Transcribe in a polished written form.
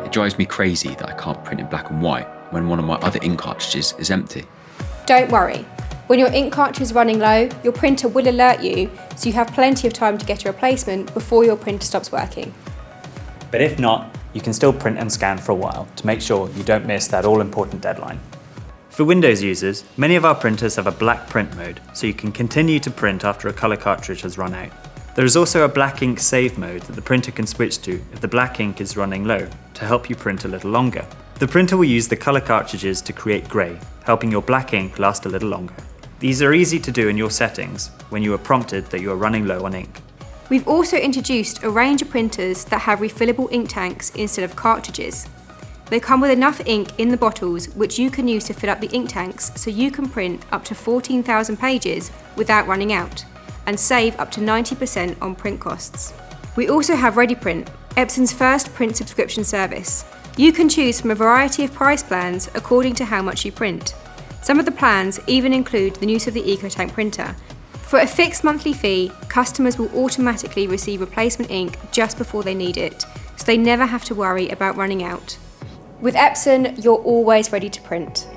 It drives me crazy that I can't print in black and white when one of my other ink cartridges is empty. Don't worry. When your ink cartridge is running low, your printer will alert you, so you have plenty of time to get a replacement before your printer stops working. But if not, you can still print and scan for a while to make sure you don't miss that all-important deadline. For Windows users, many of our printers have a black print mode, so you can continue to print after a colour cartridge has run out. There is also a black ink save mode that the printer can switch to if the black ink is running low, to help you print a little longer. The printer will use the colour cartridges to create grey, helping your black ink last a little longer. These are easy to do in your settings when you are prompted that you are running low on ink. We've also introduced a range of printers that have refillable ink tanks instead of cartridges. They come with enough ink in the bottles which you can use to fill up the ink tanks, so you can print up to 14,000 pages without running out and save up to 90% on print costs. We also have ReadyPrint, Epson's first print subscription service. You can choose from a variety of price plans according to how much you print. Some of the plans even include the use of the EcoTank printer. For a fixed monthly fee, customers will automatically receive replacement ink just before they need it, so they never have to worry about running out. With Epson, you're always ready to print.